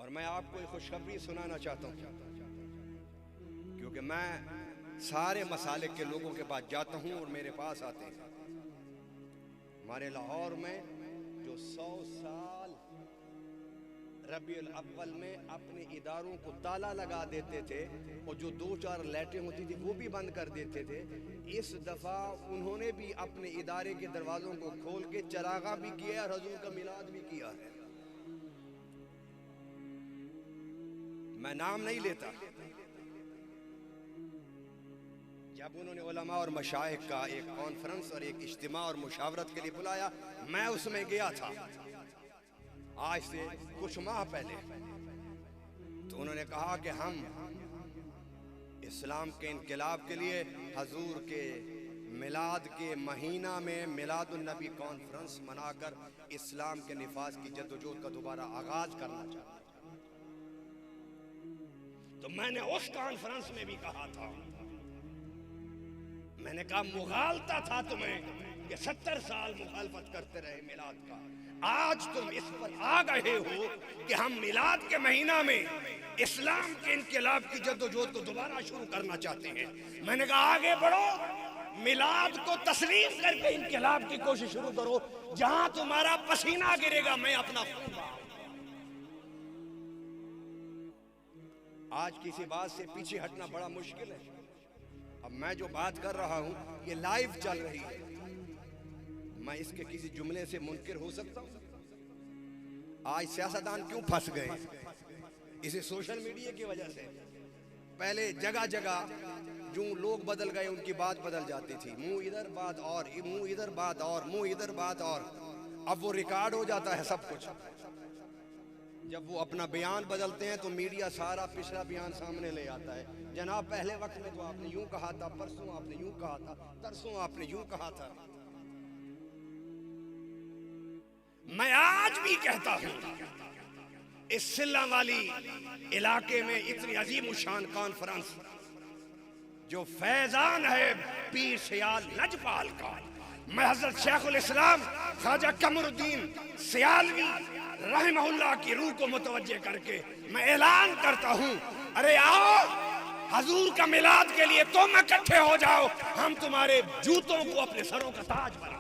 اور میں آپ کو ایک خوشخبری سنانا چاہتا ہوں، کیونکہ میں سارے مسالک کے لوگوں کے پاس جاتا ہوں اور میرے پاس آتے ہیں۔ ہمارے لاہور میں جو 100 سال ربیع الاول میں اپنے اداروں کو تالا لگا دیتے تھے اور جو 2-4 لائٹیں ہوتی تھی وہ بھی بند کر دیتے تھے، اس دفعہ انہوں نے بھی اپنے ادارے کے دروازوں کو کھول کے چراغاں بھی کیا اور حضور کا میلاد بھی کیا ہے۔ میں نام نہیں لیتا، جب انہوں نے علماء اور مشائخ کا ایک کانفرنس اور ایک اجتماع اور مشاورت کے لیے بلایا، میں اس میں گیا تھا آج سے کچھ ماہ پہلے۔ تو انہوں نے کہا کہ ہم اسلام کے انقلاب کے لیے حضور کے میلاد کے مہینہ میں میلاد النبی کانفرنس منا کر اسلام کے نفاذ کی جدوجہد کا دوبارہ آغاز کرنا چاہتے ہیں۔ تو میں نے اس کانفرنس میں بھی کہا تھا، میں نے کہا مغالطہ تھا تمہیں کہ 70 سال مخالفت کرتے رہے میلاد کا، آج تم اس پر آ گئے ہو کہ ہم میلاد کے مہینہ میں اسلام کے انقلاب کی جدوجہد کو دوبارہ شروع کرنا چاہتے ہیں۔ میں نے کہا آگے بڑھو، میلاد کو تسلیم کر کے انقلاب کی کوشش شروع کرو، جہاں تمہارا پسینہ گرے گا میں اپنا خون بہاؤں۔ آج کسی بات سے پیچھے ہٹنا بڑا مشکل ہے۔ اب میں جو بات کر رہا ہوں یہ لائیو چل رہی ہے، میں اس کے کسی جملے سے منکر ہو سکتا ہوں؟ آج سیاستدان کیوں پھنس گئے؟ اسے سوشل میڈیا کی وجہ سے۔ پہلے جگہ جگہ جو لوگ بدل گئے ان کی بات بدل جاتی تھی، منہ ادھر بات اور، منہ ادھر بات اور، منہ ادھر بات اور، اب وہ ریکارڈ ہو جاتا ہے سب کچھ۔ جب وہ اپنا بیان بدلتے ہیں تو میڈیا سارا پچھلا بیان سامنے لے آتا ہے، جناب پہلے وقت میں تو آپ نے یوں کہا تھا، پرسوں آپ نے یوں کہا تھا، ترسوں آپ نے یوں کہا تھا۔ میں آج بھی کہتا ہوں اس سلہ والی علاقے میں اتنی عظیم الشان کانفرنس جو فیضان ہے پیر سیال لجپال کا، میں حضرت شیخ الاسلام خواجہ قمر الدین سیالوی رحمہ اللہ کی روح کو متوجہ کر کے میں اعلان کرتا ہوں، ارے آؤ حضور کا میلاد کے لیے تم اکٹھے ہو جاؤ، ہم تمہارے جوتوں کو اپنے سروں کا تاج بنا